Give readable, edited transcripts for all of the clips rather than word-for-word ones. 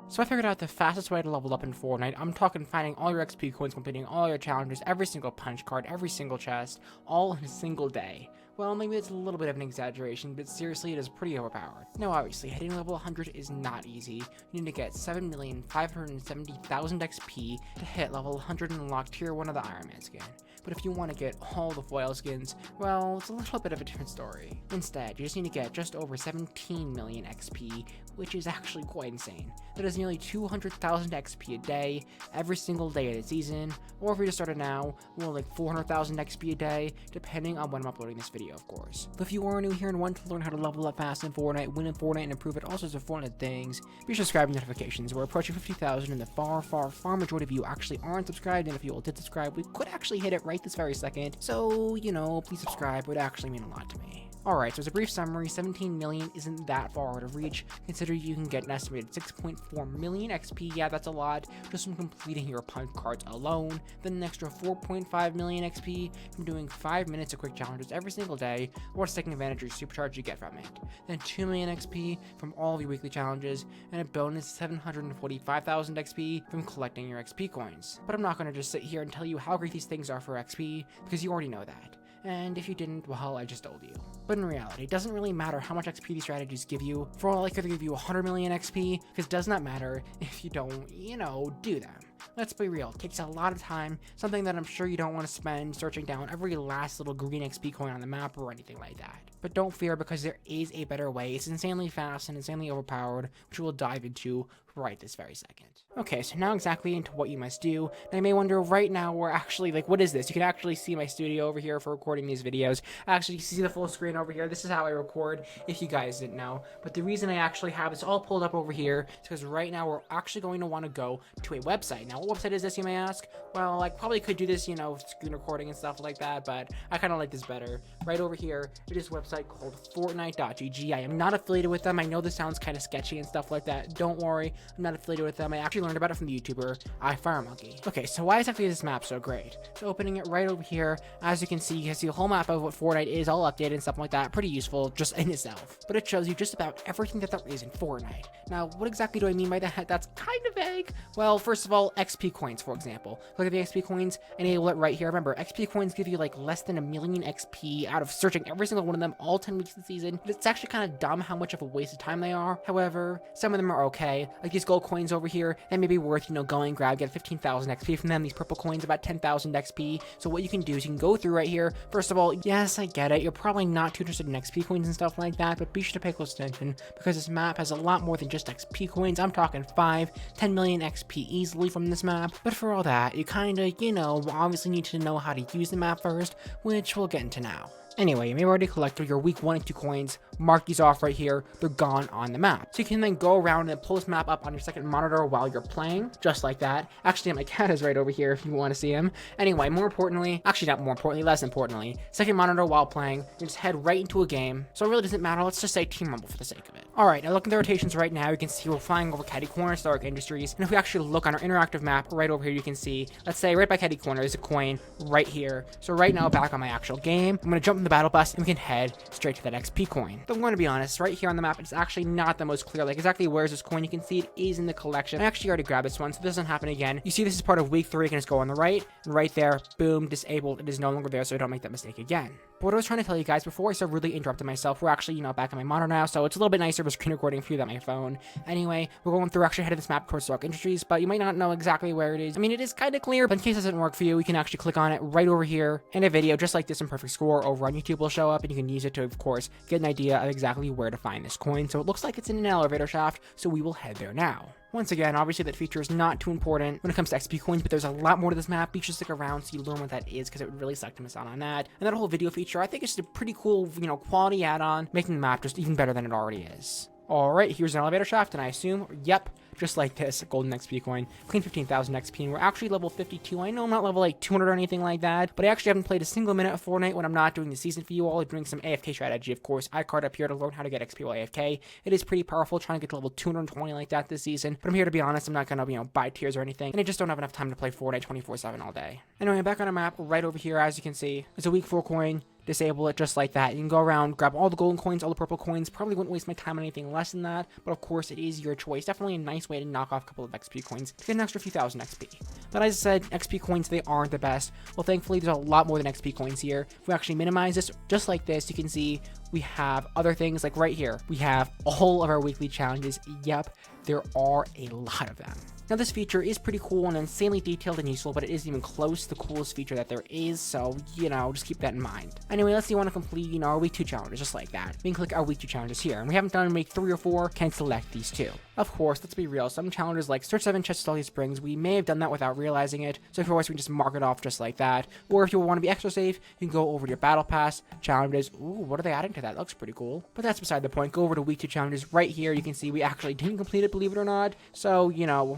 So I figured out the fastest way to level up in Fortnite. I'm talking finding all your XP coins, completing all your challenges, every single punch card, every single chest, all in a single day. Well, maybe it's a little bit of an exaggeration, but seriously, it is pretty overpowered. Now, obviously, hitting level 100 is not easy. You need to get 7,570,000 XP to hit level 100 and unlock tier 1 of the Iron Man skin. But if you want to get all the foil skins, well, it's a little bit of a different story. Instead, you just need to get just over 17 million XP, which is actually quite insane. That is nearly 200,000 XP a day, every single day of the season, or if you just started now, well, like 400,000 XP a day, depending on when I'm uploading this video, of course. But if you are new here and want to learn how to level up fast in Fortnite, win in Fortnite, and improve at all sorts of Fortnite things, be sure to subscribe and notifications. We're approaching 50,000, and the far majority of you actually aren't subscribed, and if you all did subscribe, we could actually hit it right this very second. So, please subscribe. It would actually mean a lot to me. Alright, so as a brief summary, 17 million isn't that far out of reach, considering you can get an estimated 6.4 million XP, yeah, that's a lot, just from completing your punch cards alone, then an extra 4.5 million XP from doing 5 minutes of quick challenges every single day, or just taking advantage of your supercharge you get from it, then 2 million XP from all of your weekly challenges, and a bonus 745,000 XP from collecting your XP coins. But I'm not going to just sit here and tell you how great these things are for XP, because you already know that. And if you didn't, well, I just told you. But in reality, it doesn't really matter how much XP these strategies give you. For all, I could give you 100 million XP, because it does not matter if you don't, do them. Let's be real, it takes a lot of time, something that I'm sure you don't want to spend searching down every last little green XP coin on the map or anything like that. But don't fear, because there is a better way. It's insanely fast and insanely overpowered, which we'll dive into right this very second. Okay, so now exactly into what you must do. Now you may wonder, right now we're actually, what is this? You can actually see my studio over here for recording these videos. Actually, you can see the full screen over here. This is how I record, if you guys didn't know. But the reason I actually have this all pulled up over here is because right now we're actually going to want to go to a website. Now, what website is this, you may ask? Well, I probably could do this, screen recording and stuff like that, but I kind of like this better. Right over here, it is a website called Fortnite.gg. I am not affiliated with them. I know this sounds kind of sketchy and stuff like that. Don't worry, I'm not affiliated with them. I actually learned about it from the YouTuber iFireMonkey. Okay, so why exactly is this map so great? So opening it right over here, as you can see a whole map of what Fortnite is, all updated and stuff like that. Pretty useful just in itself. But it shows you just about everything that there is in Fortnite. Now, what exactly do I mean by that? That's kind of vague. Well, first of all, XP coins, for example. Look at the XP coins, enable it right here. Remember, XP coins give you less than 1 million XP out of searching every single one of them all 10 weeks of the season. But it's actually kind of dumb how much of a waste of time they are. However, some of them are okay. Like these gold coins over here, that may be worth, going grab, get 15,000 XP from them. These purple coins, about 10,000 XP. So what you can do is you can go through right here. First of all, yes, I get it. You're probably not too interested in XP coins and stuff like that, but be sure to pay close attention because this map has a lot more than just XP coins. I'm talking 10 million XP easily from this map. But for all that, you kind of, obviously need to know how to use the map first, which we'll get into now. Anyway, you may have already collected your week 1 and 2 coins, mark these off right here, they're gone on the map. So you can then go around and pull this map up on your second monitor while you're playing, just like that. Actually, my cat is right over here if you want to see him. Anyway, less importantly, second monitor while playing, you just head right into a game. So it really doesn't matter, let's just say Team Rumble for the sake of it. Alright, now look at the rotations right now, you can see we're flying over Caddy Corner, Stark Industries, and if we actually look on our interactive map right over here, you can see, let's say right by Caddy Corner, there's a coin right here. So right now, back on my actual game, I'm going to jump in the battle bus and we can head straight to that XP coin. But I'm going to be honest, right here on the map, it's actually not the most clear, exactly where's this coin. You can see it is in the collection. I actually already grabbed this one, so this doesn't happen again. You see this is part of week 3, you can just go on the right, and right there, boom, disabled. It is no longer there, so I don't make that mistake again. But what I was trying to tell you guys before I started really interrupting myself, we're actually, back on my monitor now, so it's a little bit nicer of a screen recording for you than my phone. Anyway, we're going through actually headed this map towards Stark Industries, but you might not know exactly where it is. I mean, it is kind of clear, but in case it doesn't work for you, you can actually click on it right over here, and a video just like this in Perfect Score over on YouTube will show up, and you can use it to, of course, get an idea of exactly where to find this coin. So it looks like it's in an elevator shaft, so we will head there now. Once again, obviously that feature is not too important when it comes to XP coins, but there's a lot more to this map. Be sure to stick around so you learn what that is, because it would really suck to miss out on that. And that whole video feature, I think it's just a pretty cool, quality add-on, making the map just even better than it already is. Alright, here's an elevator shaft, and I assume, yep, just like this, a golden XP coin, clean 15,000 XP, and we're actually level 52. I know I'm not level 200 or anything like that, but I actually haven't played a single minute of Fortnite when I'm not doing the season for you all. I'm doing some AFK strategy, of course. I card up here to learn how to get XP while AFK. It is pretty powerful trying to get to level 220 like that this season, but I'm here to be honest, I'm not gonna, buy tiers or anything, and I just don't have enough time to play Fortnite 24/7 all day. Anyway, I'm back on a map right over here, as you can see. It's a week 4 coin, disable it just like that. You can go around, grab all the golden coins, all the purple coins. Probably wouldn't waste my time on anything less than that, but of course it is your choice. Definitely a nice way to knock off a couple of XP coins to get an extra few thousand XP. But as I said, XP coins, they aren't the best. Well, thankfully there's a lot more than XP coins here. If we actually minimize this just like this, you can see we have other things like right here. We have all of our weekly challenges. Yep, there are a lot of them. Now this feature is pretty cool and insanely detailed and useful, but it isn't even close to the coolest feature that there is, so, just keep that in mind. Anyway, let's say you want to complete, our week 2 challenges, just like that. We can click our week 2 challenges here, and we haven't done week 3 or 4, can select these 2. Of course, let's be real, some challenges like Search 7 Chests Salty Springs, we may have done that without realizing it, so if you're we can just mark it off just like that. Or if you want to be extra safe, you can go over to your Battle Pass, challenges. Ooh, what are they adding to that? That looks pretty cool. But that's beside the point. Go over to week 2 challenges right here. You can see we actually didn't complete it, believe it or not. So,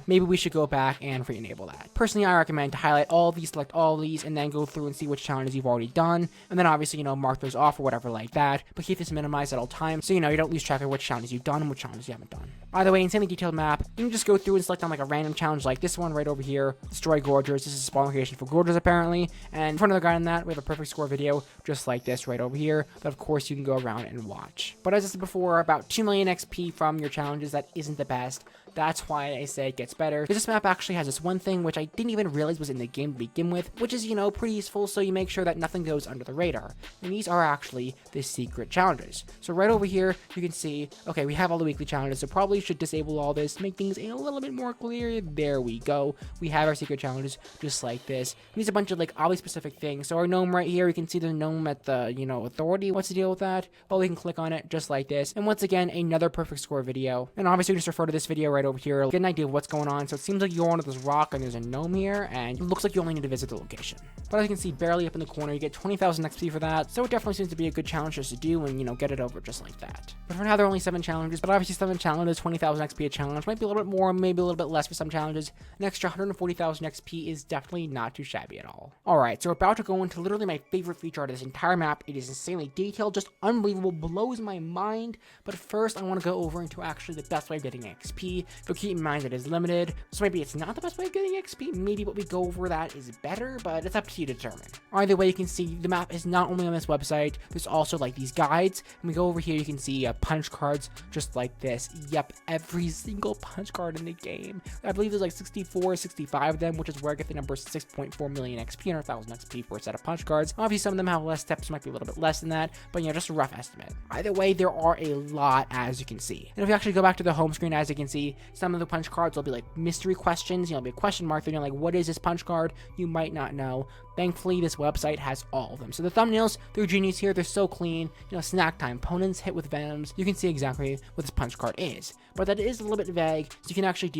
maybe we should go back and re-enable that. Personally, I recommend to highlight all these, select all these, and then go through and see which challenges you've already done, and then obviously, mark those off or whatever like that, but keep this minimized at all times, so you don't lose track of which challenges you've done and which challenges you haven't done. Either way, insanely detailed map, you can just go through and select on like a random challenge like this one right over here, Destroy Gorgers. This is a spawn location for Gorgers apparently, and for another guide on that, we have a perfect score video just like this right over here, that of course you can go around and watch. But as I said before, about 2 million XP from your challenges, that isn't the best. That's why I say it gets better. This map actually has this one thing which I didn't even realize was in the game to begin with, which is, pretty useful, so you make sure that nothing goes under the radar. And these are actually the secret challenges. So right over here, you can see, okay, we have all the weekly challenges, so probably should disable all this, make things a little bit more clear. There we go. We have our secret challenges just like this. And these are a bunch of like oddly specific things. So our gnome right here, you can see the gnome at the, authority. What's the deal with that? Well, we can click on it just like this. And once again, another perfect score video. And obviously just refer to this video right over here, get an idea of what's going on. So it seems like you're on this rock and there's a gnome here, and it looks like you only need to visit the location. But as you can see, barely up in the corner, you get 20,000 XP for that. So it definitely seems to be a good challenge just to do and, get it over just like that. But for now, there are only 7 challenges, but obviously 7 challenges, 20,000 XP a challenge. Might be a little bit more, maybe a little bit less for some challenges. An extra 140,000 XP is definitely not too shabby at all. Alright, so we're about to go into literally my favorite feature out of this entire map. It is insanely detailed, just unbelievable, blows my mind. But first, I want to go over into actually the best way of getting XP. So keep in mind that it is limited, so maybe it's not the best way of getting XP. Maybe what we go over that is better, but it's up to you to determine. Either way, you can see the map is not only on this website, there's also like these guides. And we go over here, you can see punch cards just like this. Yep, every single punch card in the game. I believe there's like 64, 65 of them, which is where I get the number 6.4 million XP and 1,000 XP for a set of punch cards. Obviously, some of them have less steps, might be a little bit less than that, but just a rough estimate. Either way, there are a lot, as you can see. And if you actually go back to the home screen, as you can see, some of the punch cards will be like mystery questions, be a question mark there, like, what is this punch card? You might not know. Thankfully, this website has all of them. So the thumbnails, they're genius here. They're so clean. Snack time. Opponents hit with venoms. You can see exactly what this punch card is. But that is a little bit vague. So you can actually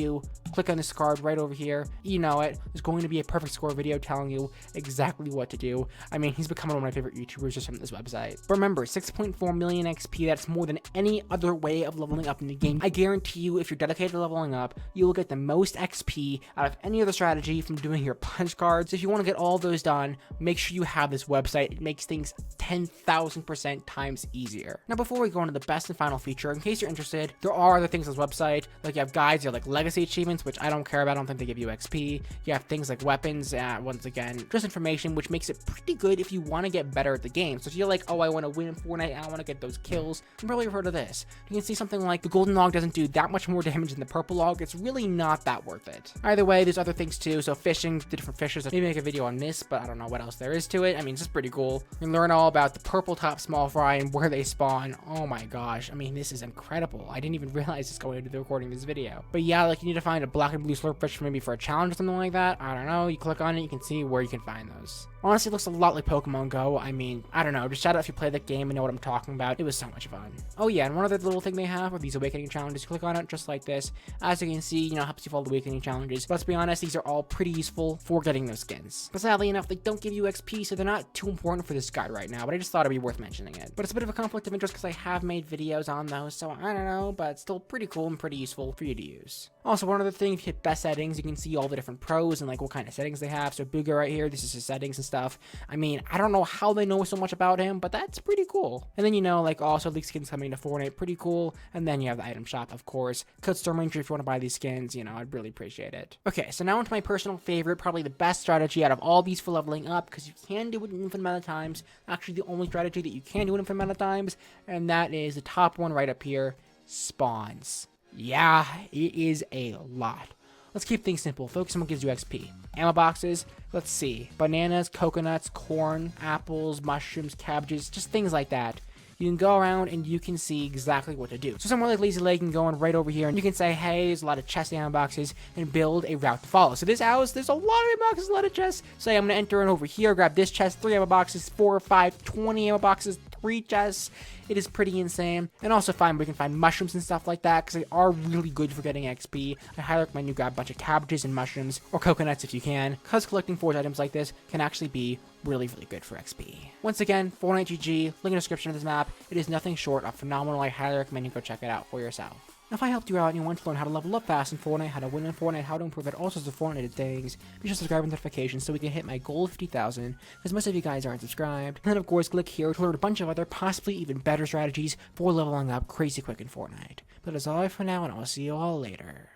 click on this card right over here. You know it. There's going to be a perfect score video telling you exactly what to do. I mean, he's becoming one of my favorite YouTubers just from this website. But remember, 6.4 million XP, that's more than any other way of leveling up in the game. I guarantee you, if you're dedicated to leveling up, you will get the most XP out of any other strategy from doing your punch cards. If you want to get all those done, make sure you have this website. It makes things 10,000% times easier. Now, before we go into the best and final feature, in case you're interested, there are other things on this website. Like you have guides, you have like legacy achievements, which I don't care about. I don't think they give you XP. You have things like weapons, once again, just information, which makes it pretty good if you want to get better at the game. So if you're like, oh, I want to win in Fortnite, I want to get those kills, you probably have heard of this. You can see something like the golden log doesn't do that much more damage than the purple log. It's really not that worth it. Either way, there's other things too. So fishing, the different fishes. Maybe make a video on this, but I don't know what else there is to it. I mean, it's just pretty cool. You can learn all about the purple top small fry and where they spawn. Oh my gosh. I mean, this is incredible. I didn't even realize this going into the recording of this video. But yeah, like you need to find a black and blue slurpfish maybe for a challenge or something like that. I don't know. You click on it, you can see where you can find those. Honestly, it looks a lot like Pokemon Go. I mean, I don't know. Just shout out if you play that game and know what I'm talking about. It was so much fun. Oh yeah, and one other little thing they have are these awakening challenges. Click on it just like this. As you can see, helps you follow the awakening challenges. But let's be honest, these are all pretty useful for getting those skins. But sadly enough, they don't give you XP, so they're not too important for this guide right now. But I just thought it'd be worth mentioning it. But it's a bit of a conflict of interest because I have made videos on those, so I don't know. But it's still pretty cool and pretty useful for you to use. Also, one other thing, if you hit best settings, you can see all the different pros and like what kind of settings they have. So Booga right here, this is his settings and stuff. I mean, I don't know how they know so much about him, but that's pretty cool. And then, you know, like also league skins coming to Fortnite, pretty cool. And then you have the item shop, of course. Code Storm Ranger if you want to buy these skins, you know, I'd really appreciate it. Okay, so now into my personal favorite, probably the best strategy out of all these for leveling up, because you can do it an infinite amount of times. Actually, the only strategy that you can do it an infinite amount of times, and that is the top one right up here, spawns. Yeah, it is a lot. Let's keep things simple. Focus on what gives you XP. Ammo boxes, let's see. Bananas, coconuts, corn, apples, mushrooms, cabbages, just things like that. You can go around and you can see exactly what to do. So somewhere like Lazy Leg can go on right over here and you can say, hey, there's a lot of chest ammo boxes and build a route to follow. So this house, there's a lot of ammo boxes, a lot of chests. Say I'm going to enter in over here, grab this chest, 3 ammo boxes, 4, 5, 20 ammo boxes, 3 chests. It is pretty insane. And also we can find mushrooms and stuff like that because they are really good for getting XP. I highly recommend you grab a bunch of cabbages and mushrooms or coconuts if you can, because collecting forge items like this can actually be really good for XP. Once again, Fortnite GG, link in the description of this map. It is nothing short of phenomenal. I highly recommend you go check it out for yourself. Now, if I helped you out and you want to learn how to level up fast in Fortnite, how to win in Fortnite, how to improve at all sorts of Fortnite things, be sure to subscribe and notifications so we can hit my goal of 50,000, because most of you guys aren't subscribed. And then, of course, click here to learn a bunch of other, possibly even better strategies for leveling up crazy quick in Fortnite. But that's all for now, and I'll see you all later.